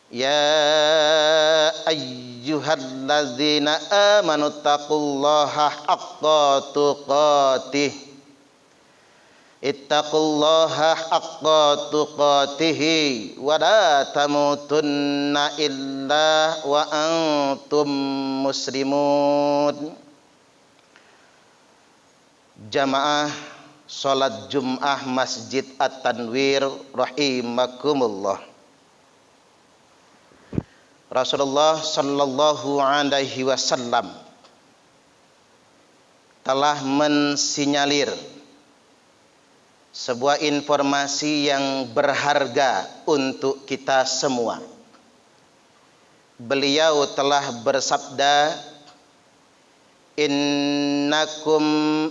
Ya ayyuhalladzina amanu taqullaha haqqa tuqatih. Ittaqullaha haqqa tuqatih wa la tamutunna illa wa antum muslimun. Jamaah salat Jum'ah Masjid At-Tanwir rahimakumullah. Rasulullah sallallahu alaihi wasallam telah mensinyalir sebuah informasi yang berharga untuk kita semua. Beliau telah bersabda, innakum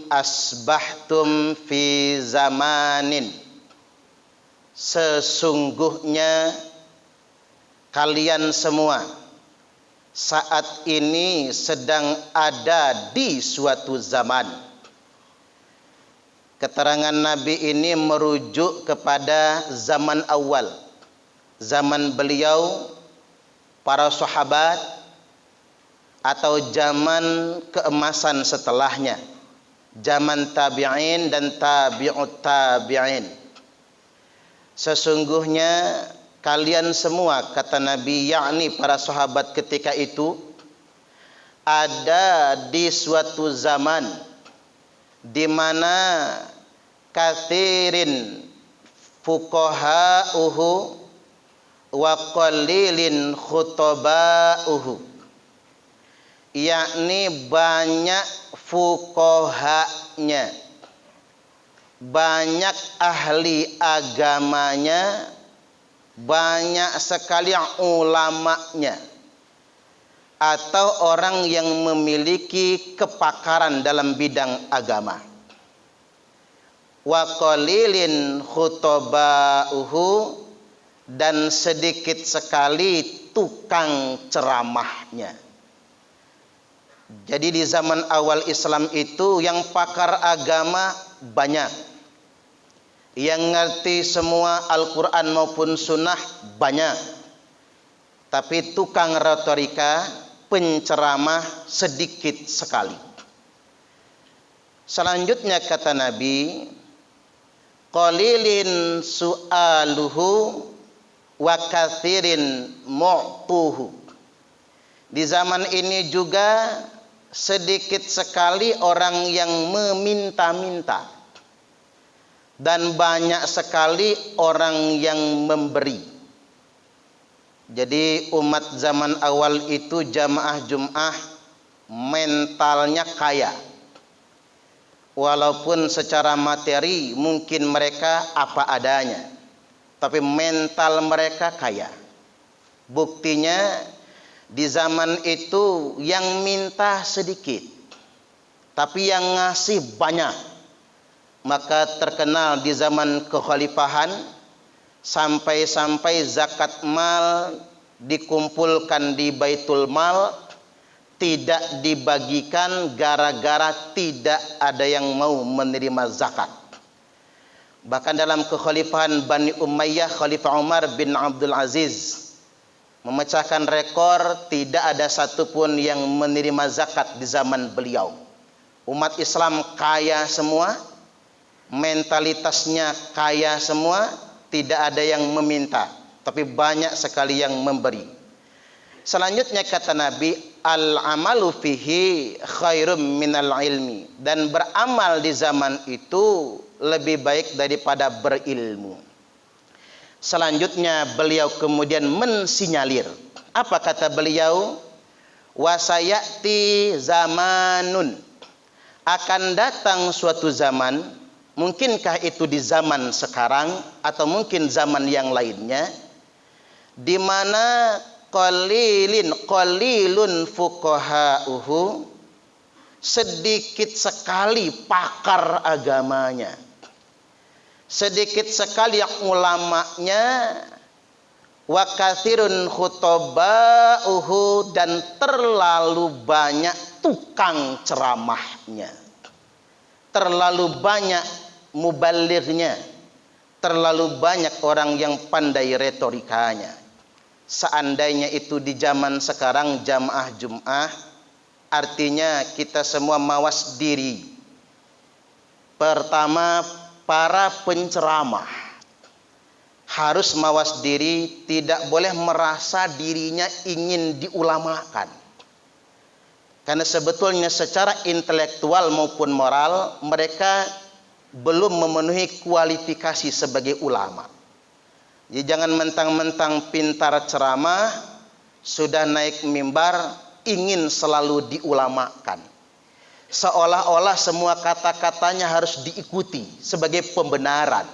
asbahtum fi zamanin, sesungguhnya kalian semua saat ini sedang ada di suatu zaman. Keterangan Nabi ini merujuk kepada zaman awal, zaman beliau, para sahabat, atau zaman keemasan setelahnya, zaman tabi'in dan tabi'ut tabi'in. Sesungguhnya kalian semua, kata Nabi, yakni para sahabat ketika itu, ada di suatu zaman di mana kathirin fuqaha'uhu wa qalilin khutaba'uhu, yakni banyak fuqahanya, banyak ahli agamanya, banyak sekali ulamanya, atau orang yang memiliki kepakaran dalam bidang agama. Wa qalilin khutaba'uhu, dan sedikit sekali tukang ceramahnya. Jadi di zaman awal Islam itu yang pakar agama banyak, yang ngerti semua Al-Quran maupun Sunnah banyak, tapi tukang retorika, penceramah sedikit sekali. Selanjutnya kata Nabi, qalilin su'aluhu wa kathirin mu'tuhu. Di zaman ini juga sedikit sekali orang yang meminta-minta, dan banyak sekali orang yang memberi. Jadi umat zaman awal itu jamaah Jum'ah mentalnya kaya. Walaupun secara materi mungkin mereka apa adanya, tapi mental mereka kaya. Buktinya di zaman itu yang minta sedikit, tapi yang ngasih banyak. Maka terkenal di zaman kekhalifahan, sampai-sampai zakat mal dikumpulkan di Baitul Mal, tidak dibagikan gara-gara tidak ada yang mau menerima zakat. Bahkan dalam kekhalifahan Bani Umayyah, Khalifah Umar bin Abdul Aziz memecahkan rekor, tidak ada satupun yang menerima zakat di zaman beliau. Umat Islam kaya semua, mentalitasnya kaya semua, tidak ada yang meminta, tapi banyak sekali yang memberi. Selanjutnya kata Nabi, al-amalu fihi khairum minal ilmi, dan beramal di zaman itu lebih baik daripada berilmu. Selanjutnya beliau kemudian mensinyalir. Apa kata beliau? Wasayati zamanun, akan datang suatu zaman. Mungkinkah itu di zaman sekarang atau mungkin zaman yang lainnya, di mana qalilun fuqaha'uhu, sedikit sekali pakar agamanya, sedikit sekali ulamanya, wa katsirun khutaba'uhu, dan terlalu banyak tukang ceramahnya, terlalu banyak mubalighnya, terlalu banyak orang yang pandai retorikanya. seandainya itu di zaman sekarang jamaah Jum'ah, artinya kita semua mawas diri. Pertama, para penceramah harus mawas diri, tidak boleh merasa dirinya ingin diulamakan. Karena sebetulnya secara intelektual maupun moral mereka belum memenuhi kualifikasi sebagai ulama. Jadi jangan mentang-mentang pintar ceramah, sudah naik mimbar ingin selalu diulamakan. Seolah-olah semua kata-katanya harus diikuti sebagai pembenaran.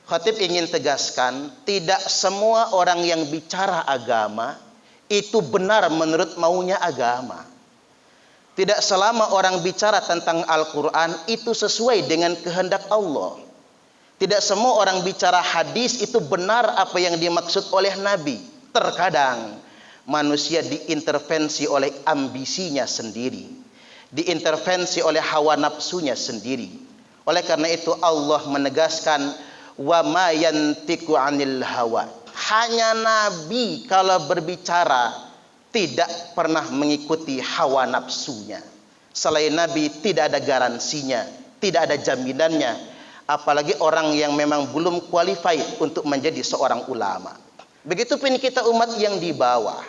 Khatib ingin tegaskan, tidak semua orang yang bicara agama itu benar menurut maunya agama. Tidak selama orang bicara tentang Al-Quran itu sesuai dengan kehendak Allah. Tidak semua orang bicara hadis itu benar apa yang dimaksud oleh Nabi. Terkadang manusia diintervensi oleh ambisinya sendiri, diintervensi oleh hawa nafsunya sendiri. Oleh karena itu Allah menegaskan, wa ma yantiqu 'anil hawa. Hanya Nabi kalau berbicara tidak pernah mengikuti hawa nafsunya. Selain Nabi tidak ada garansinya, tidak ada jaminannya. Apalagi orang yang memang belum qualified untuk menjadi seorang ulama. Begitupun kita umat yang di bawah.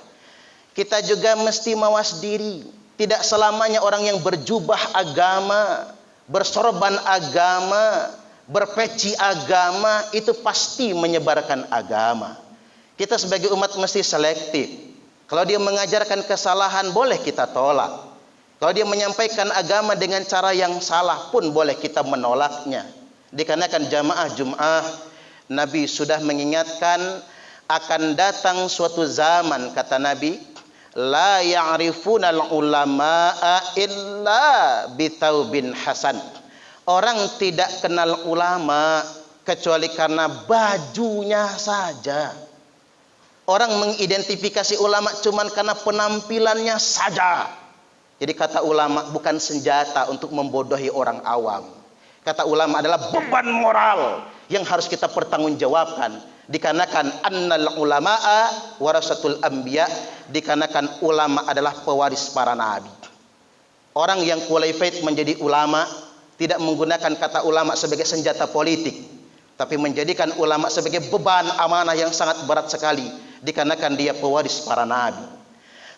Kita juga mesti mawas diri. Tidak selamanya orang yang berjubah agama, bersorban agama, berpeci agama itu pasti menyebarkan agama. Kita sebagai umat mesti selektif. Kalau dia mengajarkan kesalahan boleh kita tolak. Kalau dia menyampaikan agama dengan cara yang salah pun boleh kita menolaknya. Dikarenakan jamaah Jum'ah, Nabi sudah mengingatkan akan datang suatu zaman, kata Nabi, la ya'rifunal ulama'a illa bitaubin hasan. Orang tidak kenal ulama kecuali karena bajunya saja. Orang mengidentifikasi ulama cuman karena penampilannya saja. Jadi kata ulama bukan senjata untuk membodohi orang awam. Kata ulama adalah beban moral yang harus kita pertanggungjawabkan. Dikarenakan annal ulama'a warasatul anbiya, dikarenakan ulama adalah pewaris para nabi. Orang yang qualified menjadi ulama tidak menggunakan kata ulama sebagai senjata politik, tapi menjadikan ulama sebagai beban amanah yang sangat berat sekali, dikarenakan dia pewaris para nabi.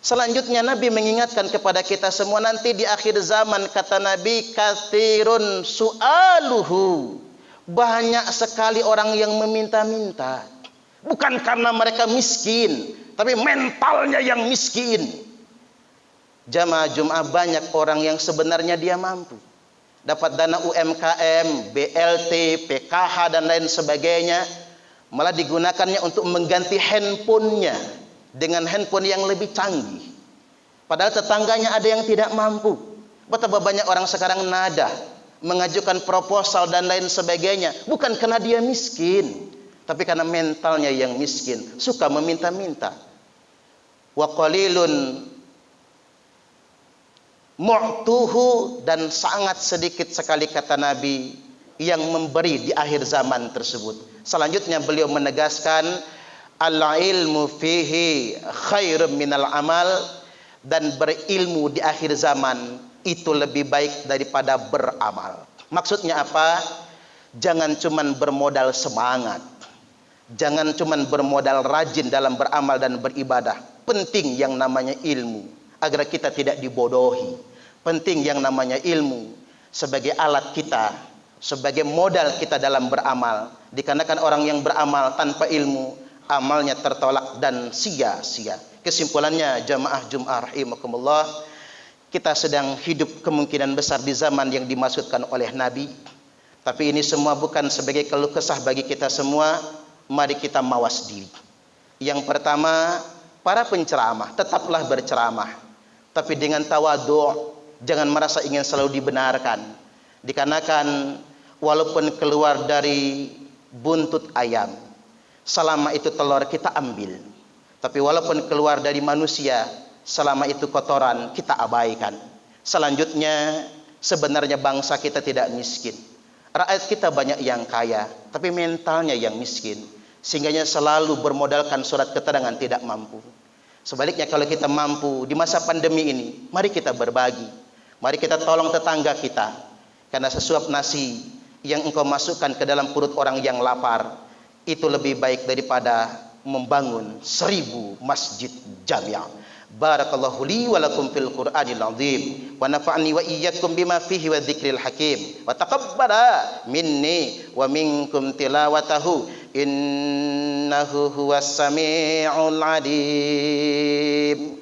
Selanjutnya Nabi mengingatkan kepada kita semua, nanti di akhir zaman kata Nabi, katsirun su'aluhu, banyak sekali orang yang meminta-minta. Bukan karena mereka miskin, tapi mentalnya yang miskin. Jamaah Jum'ah banyak orang yang sebenarnya dia mampu, dapat dana UMKM, BLT, PKH dan lain sebagainya, malah digunakannya untuk mengganti handphonenya dengan handphone yang lebih canggih. Padahal tetangganya ada yang tidak mampu. Betapa banyak orang sekarang nada, mengajukan proposal dan lain sebagainya, bukan karena dia miskin, tapi karena mentalnya yang miskin, suka meminta-minta. Wa qalilun mu'tuhu, dan sangat sedikit sekali kata Nabi yang memberi di akhir zaman tersebut. Selanjutnya beliau menegaskan, al-ilmu fihi khairum minal amal, dan berilmu di akhir zaman itu lebih baik daripada beramal. Maksudnya apa? Jangan cuman bermodal semangat, jangan cuman bermodal rajin dalam beramal dan beribadah. Penting yang namanya ilmu agar kita tidak dibodohi. Penting yang namanya ilmu sebagai alat kita, sebagai modal kita dalam beramal. Dikarenakan orang yang beramal tanpa ilmu, amalnya tertolak dan sia-sia. Kesimpulannya jamaah Jum'ah rahimakumullah, kita sedang hidup kemungkinan besar di zaman yang dimaksudkan oleh Nabi. Tapi ini semua bukan sebagai keluh kesah bagi kita semua. Mari kita mawas diri. Yang pertama, para penceramah tetaplah berceramah, tapi dengan tawadhu', jangan merasa ingin selalu dibenarkan. Dikarenakan walaupun keluar dari buntut ayam, selama itu telur kita ambil. Tapi walaupun keluar dari manusia, selama itu kotoran kita abaikan. Selanjutnya, sebenarnya bangsa kita tidak miskin. Rakyat kita banyak yang kaya, tapi mentalnya yang miskin. Sehingganya selalu bermodalkan surat keterangan tidak mampu. Sebaliknya kalau kita mampu di masa pandemi ini, mari kita berbagi. Mari kita tolong tetangga kita. Karena sesuap nasi yang engkau masukkan ke dalam perut orang yang lapar, itu lebih baik daripada membangun 1000 masjid jamiah. Barakallahu li wa lakum fil Qur'anil azim wa nafa'ni wa iyyakum bima fihi wa dzikril hakim wa taqabbala minni wa minkum tilawatahu innahu huwas samiul alim.